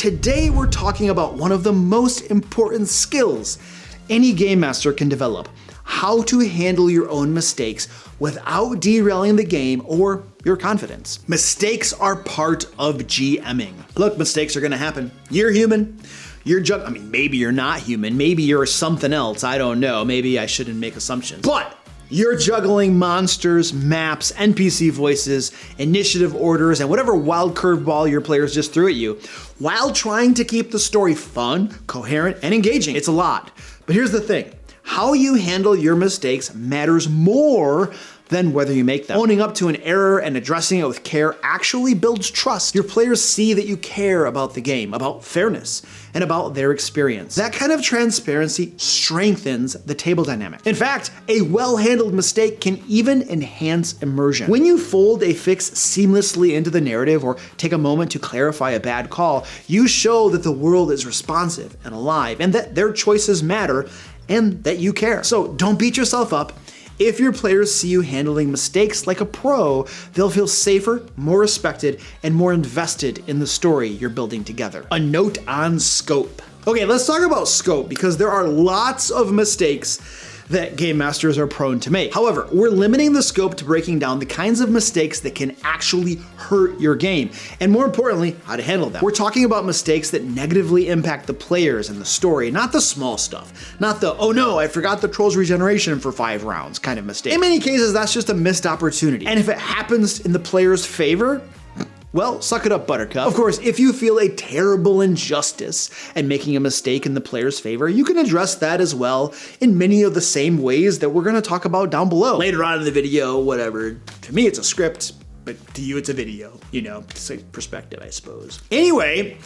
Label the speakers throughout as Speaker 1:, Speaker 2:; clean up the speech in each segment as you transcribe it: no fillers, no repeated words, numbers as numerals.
Speaker 1: today we're talking about one of the most important skills any game master can develop: how to handle your own mistakes without derailing the game or your confidence. Mistakes are part of GMing. Look, mistakes are gonna happen. You're human. Maybe you're not human. Maybe you're something else. I don't know. Maybe I shouldn't make assumptions. But you're juggling monsters, maps, NPC voices, initiative orders, and whatever wild curveball your players just threw at you, while trying to keep the story fun, coherent, and engaging. It's a lot. But here's the thing. How you handle your mistakes matters more than whether you make them. Owning up to an error and addressing it with care actually builds trust. Your players see that you care about the game, about fairness, and about their experience. That kind of transparency strengthens the table dynamic. In fact, a well-handled mistake can even enhance immersion. When you fold a fix seamlessly into the narrative or take a moment to clarify a bad call, you show that the world is responsive and alive, and that their choices matter, and that you care. So don't beat yourself up. If your players see you handling mistakes like a pro, they'll feel safer, more respected, and more invested in the story you're building together. A note on scope. Okay, let's talk about scope, because there are lots of mistakes that game masters are prone to make. However, we're limiting the scope to breaking down the kinds of mistakes that can actually hurt your game, and more importantly, how to handle them. We're talking about mistakes that negatively impact the players and the story, not the small stuff. Not the, oh no, I forgot the troll's regeneration for 5 rounds kind of mistake. In many cases, that's just a missed opportunity. And if it happens in the player's favor, well, suck it up, Buttercup. Of course, if you feel a terrible injustice and making a mistake in the player's favor, you can address that as well in many of the same ways that we're gonna talk about down below. Later on in the video, whatever. To me, it's a script, but to you, it's a video. You know, it's a perspective, I suppose. Anyway,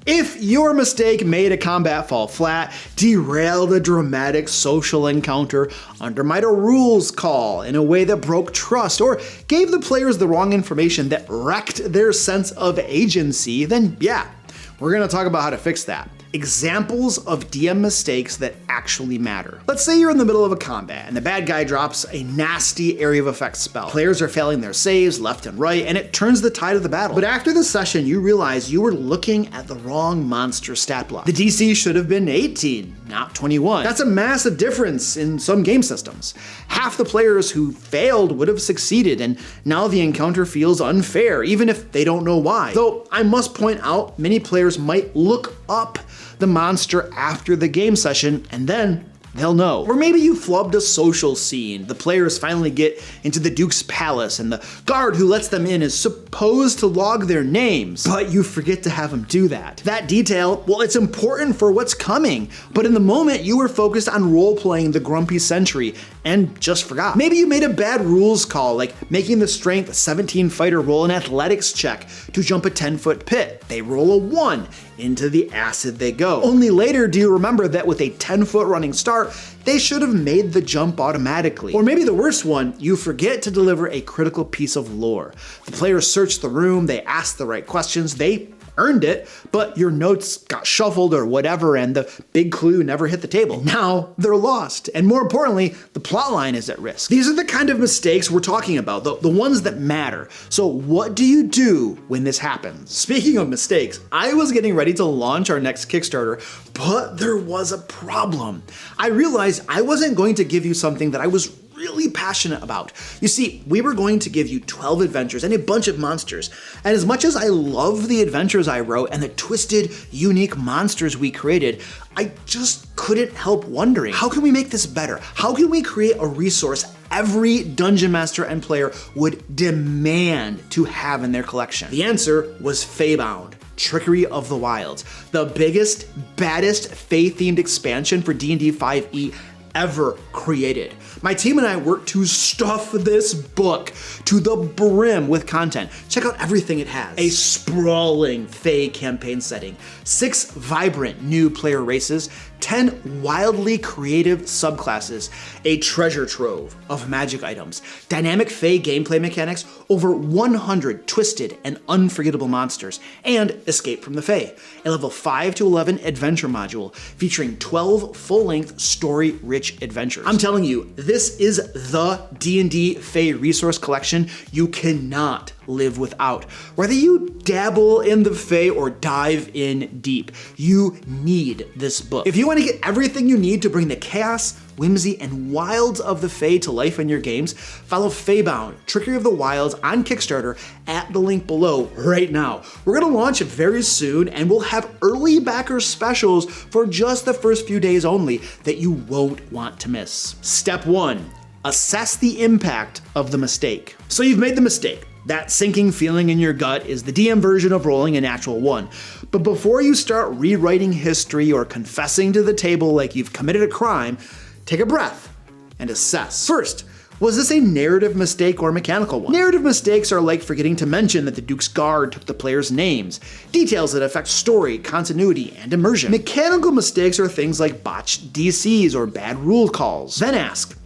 Speaker 1: if your mistake made a combat fall flat, derailed a dramatic social encounter, undermined a rules call in a way that broke trust, or gave the players the wrong information that wrecked their sense of agency, then yeah, we're gonna talk about how to fix that. Examples of DM mistakes that actually matter. Let's say you're in the middle of a combat and the bad guy drops a nasty area of effect spell. Players are failing their saves left and right, and it turns the tide of the battle. But after the session, you realize you were looking at the wrong monster stat block. The DC should have been 18, not 21. That's a massive difference in some game systems. Half the players who failed would have succeeded, and now the encounter feels unfair, even if they don't know why. Though I must point out, many players might look up the monster after the game session, and then they'll know. Or maybe you flubbed a social scene. The players finally get into the Duke's palace, and the guard who lets them in is supposed to log their names, but you forget to have them do that. That detail, well, it's important for what's coming, but in the moment you were focused on role-playing the grumpy sentry and just forgot. Maybe you made a bad rules call, like making the strength 17 fighter roll an athletics check to jump a 10-foot pit. They roll a 1. Into the acid they go. Only later do you remember that with a 10-foot running start, they should have made the jump automatically. Or maybe the worst one, you forget to deliver a critical piece of lore. The players search the room, they ask the right questions, they earned it, but your notes got shuffled or whatever, and the big clue never hit the table. Now they're lost, and more importantly, the plot line is at risk. These are the kind of mistakes we're talking about, the ones that matter. So what do you do when this happens? Speaking of mistakes, I was getting ready to launch our next Kickstarter, but there was a problem. I realized I wasn't going to give you something that I was really passionate about. You see, we were going to give you 12 adventures and a bunch of monsters. And as much as I love the adventures I wrote and the twisted, unique monsters we created, I just couldn't help wondering, how can we make this better? How can we create a resource every dungeon master and player would demand to have in their collection? The answer was Feybound: Trickery of the Wilds, the biggest, baddest Fey-themed expansion for D&D 5e ever created. My team and I worked to stuff this book to the brim with content. Check out everything it has. A sprawling Fey campaign setting, 6 vibrant new player races, 10 wildly creative subclasses, a treasure trove of magic items, dynamic Fey gameplay mechanics, over 100 twisted and unforgettable monsters, and Escape from the Fey, a level 5 to 11 adventure module featuring 12 full-length story-rich adventures. I'm telling you, this is the D&D Fey resource collection you cannot live without. Whether you dabble in the Fey or dive in deep, you need this book. If you want to get everything you need to bring the chaos, whimsy, and wilds of the Fey to life in your games, follow Feybound, Trickery of the Wilds on Kickstarter at the link below right now. We're going to launch it very soon, and we'll have early backer specials for just the first few days only that you won't want to miss. Step 1. Assess the impact of the mistake. So you've made the mistake. That sinking feeling in your gut is the DM version of rolling a natural 1. But before you start rewriting history or confessing to the table like you've committed a crime, take a breath and assess. First, was this a narrative mistake or mechanical one? Narrative mistakes are like forgetting to mention that the Duke's Guard took the players' names, details that affect story, continuity, and immersion. Mechanical mistakes are things like botched DCs or bad rule calls. Then ask,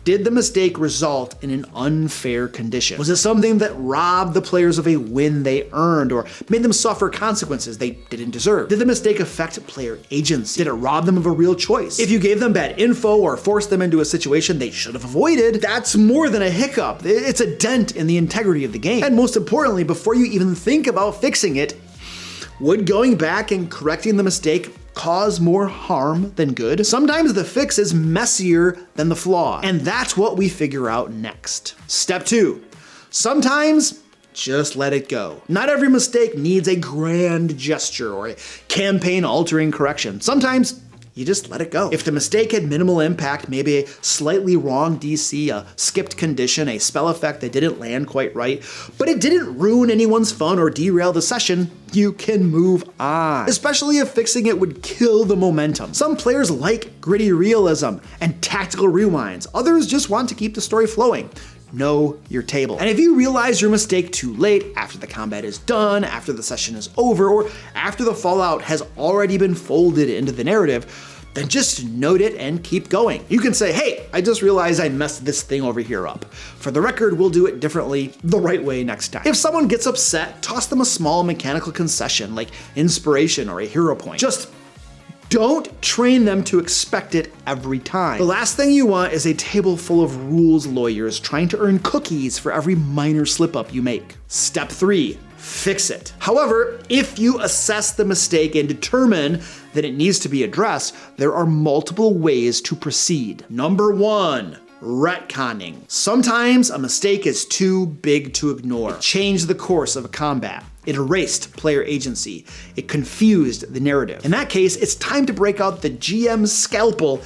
Speaker 1: did the mistake result in an unfair condition? Was it something that robbed the players of a win they earned or made them suffer consequences they didn't deserve? Did the mistake affect player agency? Did it rob them of a real choice? If you gave them bad info or forced them into a situation they should have avoided, that's more than a hiccup. It's a dent in the integrity of the game. And most importantly, before you even think about fixing it, would going back and correcting the mistake cause more harm than good? Sometimes the fix is messier than the flaw, and that's what we figure out next. Step 2. Sometimes just let it go. Not every mistake needs a grand gesture or a campaign-altering correction. Sometimes you just let it go. If the mistake had minimal impact, maybe a slightly wrong DC, a skipped condition, a spell effect that didn't land quite right, but it didn't ruin anyone's fun or derail the session, you can move on. Especially if fixing it would kill the momentum. Some players like gritty realism and tactical rewinds. Others just want to keep the story flowing. Know your table. And if you realize your mistake too late, after the combat is done, after the session is over, or after the fallout has already been folded into the narrative, then just note it and keep going. You can say, hey, I just realized I messed this thing over here up. For the record, we'll do it differently, the right way next time. If someone gets upset, toss them a small mechanical concession like inspiration or a hero point. Just don't train them to expect it every time. The last thing you want is a table full of rules lawyers trying to earn cookies for every minor slip up you make. Step 3. Fix it. However, if you assess the mistake and determine that it needs to be addressed, there are multiple ways to proceed. Number 1. Retconning. Sometimes a mistake is too big to ignore. It changed the course of a combat. It erased player agency. It confused the narrative. In that case, it's time to break out the GM's scalpel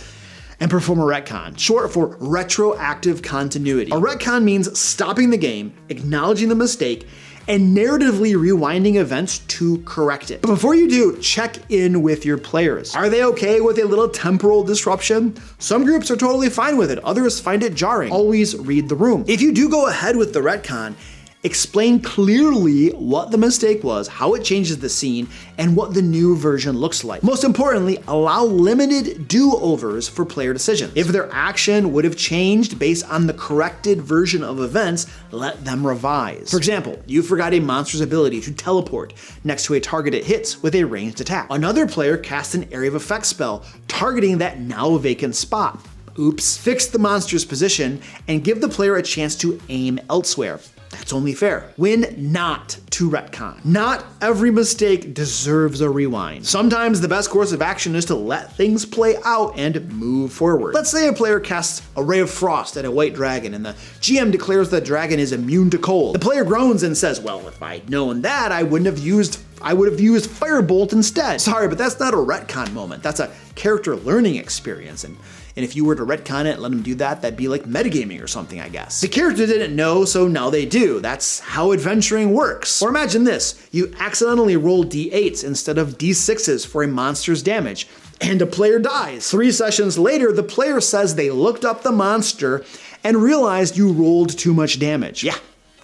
Speaker 1: and perform a retcon, short for retroactive continuity. A retcon means stopping the game, acknowledging the mistake, and narratively rewinding events to correct it. But before you do, check in with your players. Are they okay with a little temporal disruption? Some groups are totally fine with it, others find it jarring. Always read the room. If you do go ahead with the retcon, explain clearly what the mistake was, how it changes the scene, and what the new version looks like. Most importantly, allow limited do-overs for player decisions. If their action would have changed based on the corrected version of events, let them revise. For example, you forgot a monster's ability to teleport next to a target it hits with a ranged attack. Another player cast an area of effect spell targeting that now vacant spot. Oops. Fix the monster's position and give the player a chance to aim elsewhere. That's only fair. When not to retcon. Not every mistake deserves a rewind. Sometimes the best course of action is to let things play out and move forward. Let's say a player casts a ray of frost at a white dragon and the GM declares the dragon is immune to cold. The player groans and says, well, if I'd known that, I would have used Firebolt instead. Sorry, but that's not a retcon moment. That's a character learning experience. And if you were to retcon it and let them do that, that'd be like metagaming or something, I guess. The character didn't know, so now they do. That's how adventuring works. Or imagine this, you accidentally roll d8s instead of d6s for a monster's damage, and a player dies. 3 sessions later, the player says they looked up the monster and realized you rolled too much damage. Yeah.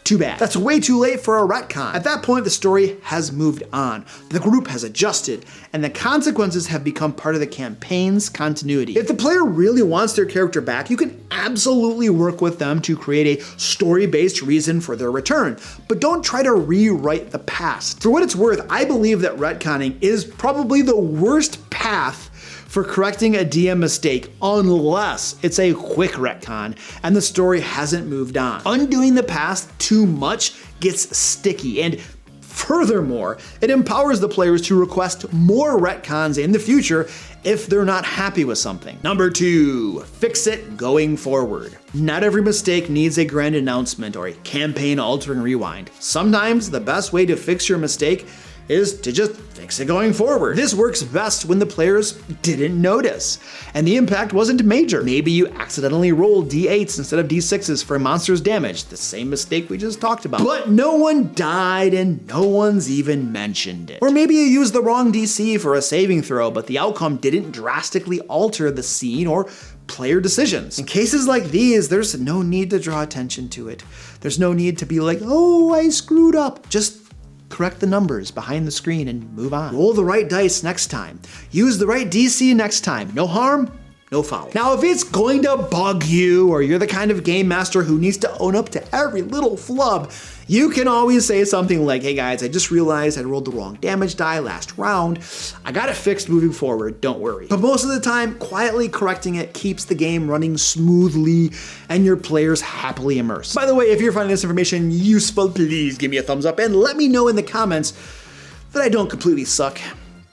Speaker 1: Too bad. That's way too late for a retcon. At that point, the story has moved on. The group has adjusted, and the consequences have become part of the campaign's continuity. If the player really wants their character back, you can absolutely work with them to create a story-based reason for their return, but don't try to rewrite the past. For what it's worth, I believe that retconning is probably the worst path for correcting a DM mistake unless it's a quick retcon and the story hasn't moved on. Undoing the past too much gets sticky, and furthermore, it empowers the players to request more retcons in the future if they're not happy with something. Number 2, fix it going forward. Not every mistake needs a grand announcement or a campaign-altering rewind. Sometimes the best way to fix your mistake is to just fix it going forward. This works best when the players didn't notice and the impact wasn't major. Maybe you accidentally rolled d8s instead of d6s for a monster's damage, the same mistake we just talked about. But no one died and no one's even mentioned it. Or maybe you used the wrong DC for a saving throw, but the outcome didn't drastically alter the scene or player decisions. In cases like these, there's no need to draw attention to it. There's no need to be like, oh, I screwed up. Just correct the numbers behind the screen and move on. Roll the right dice next time. Use the right DC next time. No harm, no foul. Now, if it's going to bug you, or you're the kind of game master who needs to own up to every little flub, you can always say something like, hey guys, I just realized I rolled the wrong damage die last round. I got it fixed moving forward, don't worry. But most of the time, quietly correcting it keeps the game running smoothly and your players happily immersed. By the way, if you're finding this information useful, please give me a thumbs up and let me know in the comments that I don't completely suck.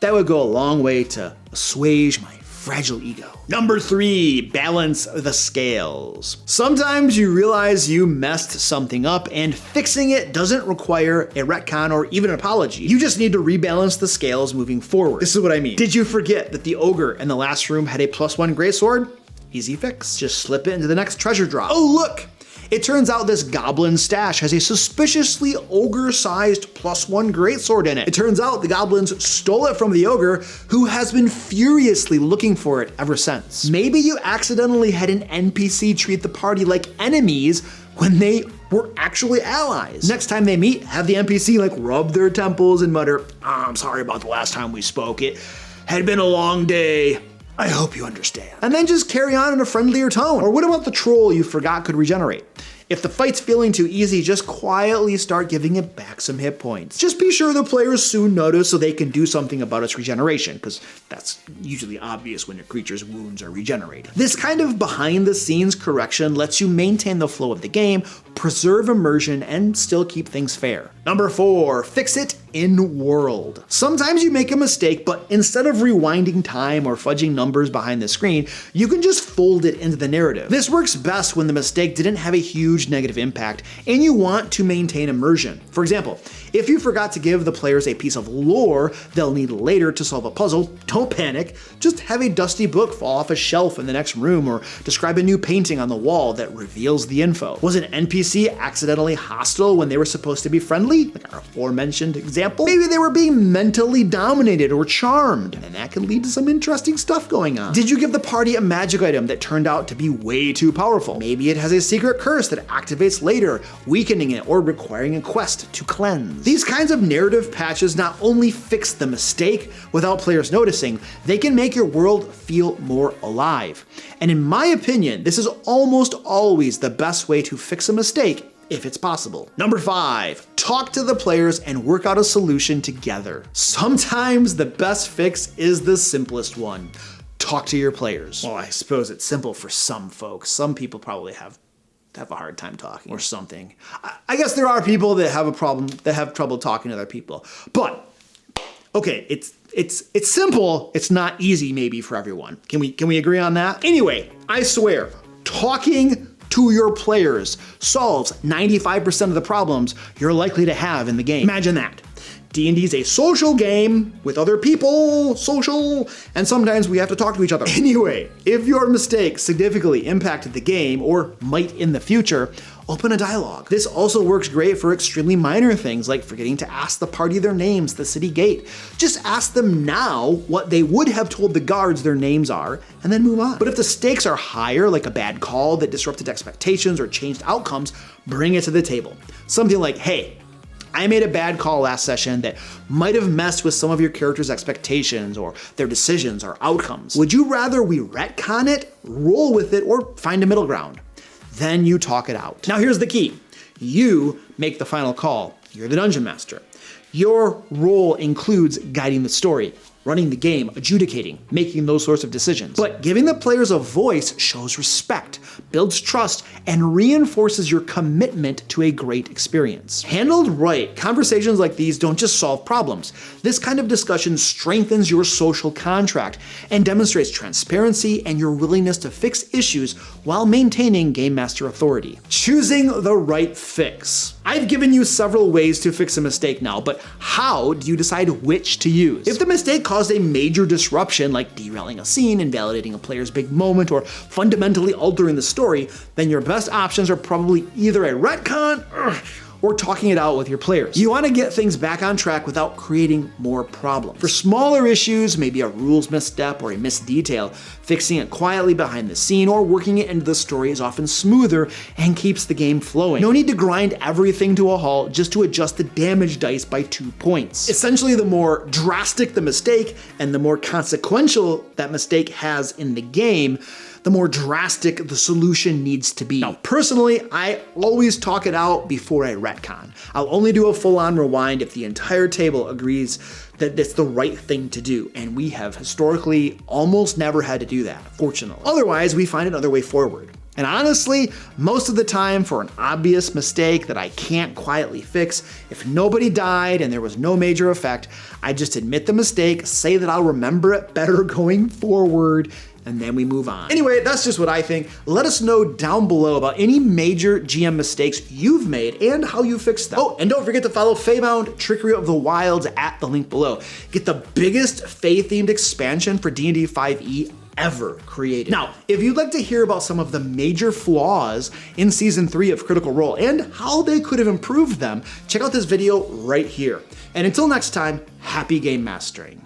Speaker 1: That would go a long way to assuage my fragile ego. Number 3, balance the scales. Sometimes you realize you messed something up and fixing it doesn't require a retcon or even an apology. You just need to rebalance the scales moving forward. This is what I mean. Did you forget that the ogre in the last room had a +1 greatsword? Easy fix. Just slip it into the next treasure drop. Oh look! It turns out this goblin stash has a suspiciously ogre-sized +1 greatsword in it. It turns out the goblins stole it from the ogre, who has been furiously looking for it ever since. Maybe you accidentally had an NPC treat the party like enemies when they were actually allies. Next time they meet, have the NPC like rub their temples and mutter, I'm sorry about the last time we spoke. It had been a long day. I hope you understand. And then just carry on in a friendlier tone. Or what about the troll you forgot could regenerate? If the fight's feeling too easy, just quietly start giving it back some hit points. Just be sure the players soon notice so they can do something about its regeneration, because that's usually obvious when a creature's wounds are regenerated. This kind of behind-the-scenes correction lets you maintain the flow of the game, preserve immersion, and still keep things fair. Number 4, fix it in world. Sometimes you make a mistake, but instead of rewinding time or fudging numbers behind the screen, you can just fold it into the narrative. This works best when the mistake didn't have a huge negative impact and you want to maintain immersion. For example, if you forgot to give the players a piece of lore they'll need later to solve a puzzle, don't panic. Just have a dusty book fall off a shelf in the next room or describe a new painting on the wall that reveals the info. Was an NPC accidentally hostile when they were supposed to be friendly, like our aforementioned example? Maybe they were being mentally dominated or charmed, and that can lead to some interesting stuff going on. Did you give the party a magic item that turned out to be way too powerful? Maybe it has a secret curse that activates later, weakening it or requiring a quest to cleanse. These kinds of narrative patches not only fix the mistake without players noticing, they can make your world feel more alive. And in my opinion, this is almost always the best way to fix a mistake if it's possible. Number 5, talk to the players and work out a solution together. Sometimes the best fix is the simplest one. Talk to your players. Well, I suppose it's simple for some folks. Some people probably have a hard time talking or something. I guess there are people that have a problem, that have trouble talking to other people. But okay, it's simple. It's not easy maybe for everyone. Can we agree on that? Anyway, I swear, talking to your players solves 95% of the problems you're likely to have in the game. Imagine that. D&D is a social game with other people, social, and sometimes we have to talk to each other. Anyway, if your mistake significantly impacted the game, or might in the future, open a dialogue. This also works great for extremely minor things like forgetting to ask the party their names at the city gate. Just ask them now what they would have told the guards their names are, and then move on. But if the stakes are higher, like a bad call that disrupted expectations or changed outcomes, bring it to the table. Something like, hey, I made a bad call last session that might have messed with some of your characters' expectations or their decisions or outcomes. Would you rather we retcon it, roll with it, or find a middle ground? Then you talk it out. Now here's the key. You make the final call. You're the dungeon master. Your role includes guiding the story, running the game, adjudicating, making those sorts of decisions. But giving the players a voice shows respect, builds trust, and reinforces your commitment to a great experience. Handled right, conversations like these don't just solve problems. This kind of discussion strengthens your social contract and demonstrates transparency and your willingness to fix issues while maintaining game master authority. Choosing the right fix. I've given you several ways to fix a mistake now, but how do you decide which to use? If the mistake caused a major disruption, like derailing a scene, invalidating a player's big moment, or fundamentally altering the story, then your best options are probably either a retcon or talking it out with your players. You want to get things back on track without creating more problems. For smaller issues, maybe a rules misstep or a missed detail, fixing it quietly behind the scene or working it into the story is often smoother and keeps the game flowing. No need to grind everything to a halt just to adjust the damage dice by 2 points. Essentially, the more drastic the mistake and the more consequential that mistake has in the game, the more drastic the solution needs to be. Now, personally, I always talk it out before I retcon. I'll only do a full-on rewind if the entire table agrees that it's the right thing to do, and we have historically almost never had to do that, fortunately. Otherwise, we find another way forward. And honestly, most of the time for an obvious mistake that I can't quietly fix, if nobody died and there was no major effect, I just admit the mistake, say that I'll remember it better going forward, and then we move on. Anyway, that's just what I think. Let us know down below about any major GM mistakes you've made and how you fixed them. Oh, and don't forget to follow Feybound Trickery of the Wilds at the link below. Get the biggest Fey-themed expansion for D&D 5e ever created. Now, if you'd like to hear about some of the major flaws in Season 3 of Critical Role and how they could have improved them, check out this video right here. And until next time, happy game mastering.